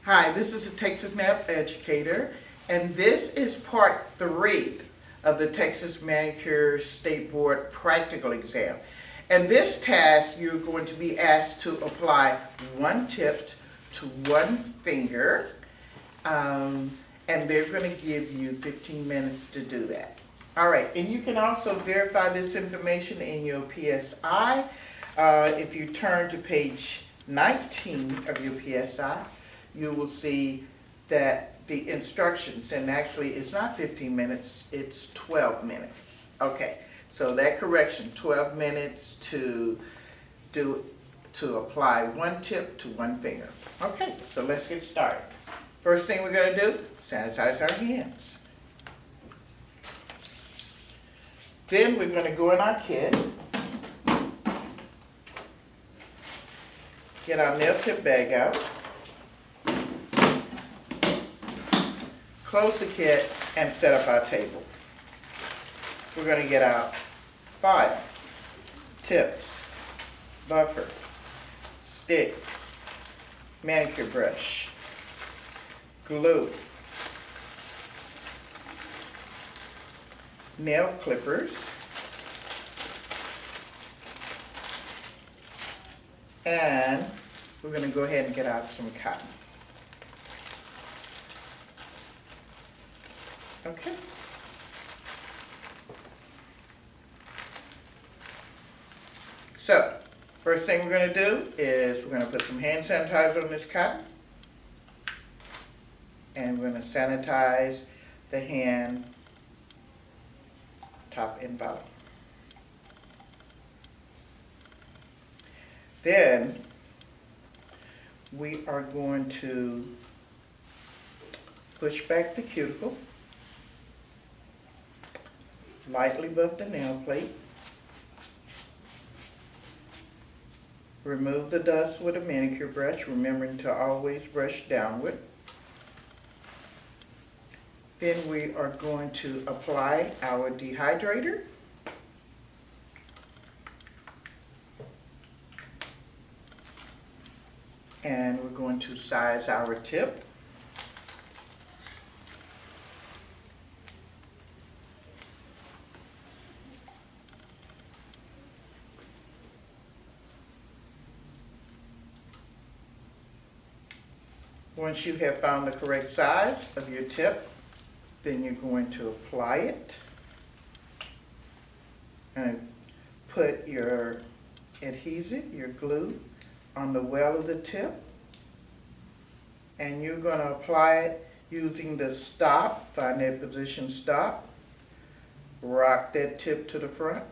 Hi, this is a Texas Map Educator, and this is part 3 of the Texas Manicure State Board Practical Exam. And this task, you're going to be asked to apply one tip to one finger, and they're going to give you 15 minutes to do that. All right, and you can also verify this information in your PSI. If you turn to page 19 of your PSI, you will see that the instructions, and actually it's not 15 minutes, it's 12 minutes. Okay, so that correction, 12 minutes to apply one tip to one finger. Okay, so let's get started. First thing we're going to do, sanitize our hands. Then we're going to go in our kit, get our nail tip bag out, close the kit, and set up our table. We're going to get out file, tips, buffer, stick, manicure brush, glue, nail clippers, and we're going to go ahead and get out some cotton. Okay. So, first thing we're going to do is we're going to put some hand sanitizer on this cotton. And we're going to sanitize the hand top and bottom. Then we are going to push back the cuticle, lightly buff the nail plate, remove the dust with a manicure brush, remembering to always brush downward. Then we are going to apply our dehydrator. And we're going to size our tip. Once you have found the correct size of your tip, then you're going to apply it and put your adhesive, your glue, on the well of the tip, and you're going to apply it using the stop, find that position, stop, rock that tip to the front,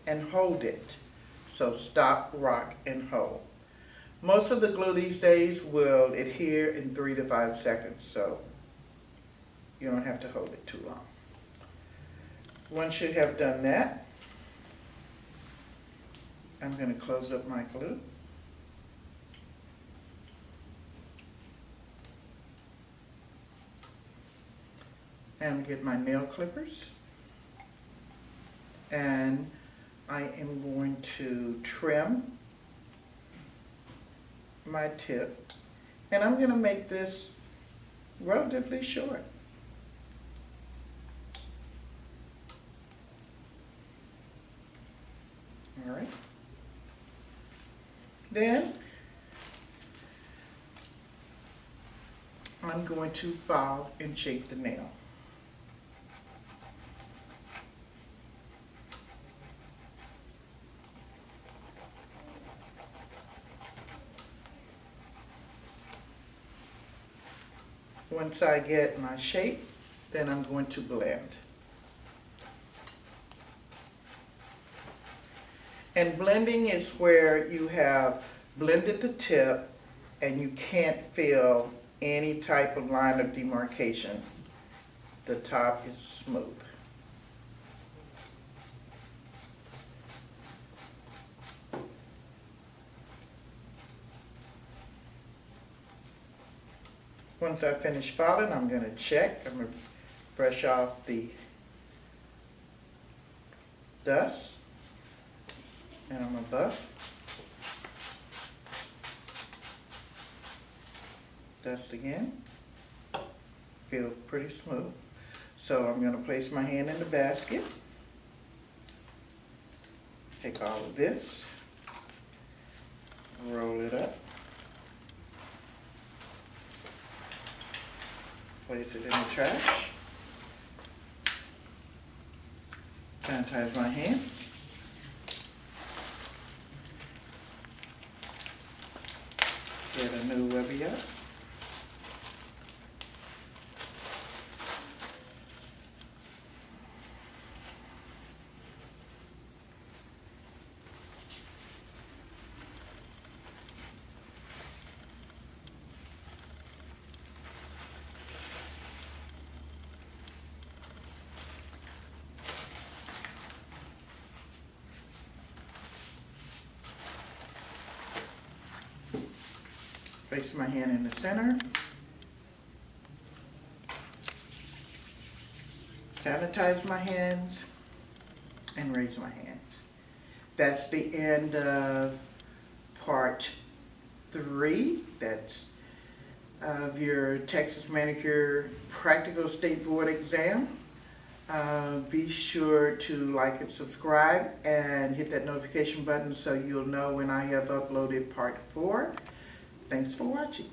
and hold it. So stop, rock, and hold. Most of the glue these days will adhere in 3 to 5 seconds, so you don't have to hold it too long. Once you have done that, I'm going to close up my glue. And get my nail clippers. And I am going to trim my tip, and I'm going to make this relatively short. All right. Then I'm going to file and shape the nail. Once I get my shape, then I'm going to blend. And blending is where you have blended the tip and you can't feel any type of line of demarcation. The top is smooth. Once I finish filing, I'm going to check. I'm going to brush off the dust, and I'm going to buff. Dust again. Feels pretty smooth. So I'm going to place my hand in the basket. Take all of this, roll it up, place it in the trash, sanitize my hands, get a new Webby up, place my hand in the center, sanitize my hands, and raise my hands. That's the end of part 3. That's of your Texas Manicure Practical State Board exam. Be sure to like and subscribe and hit that notification button so you'll know when I have uploaded part 4. Thanks for watching.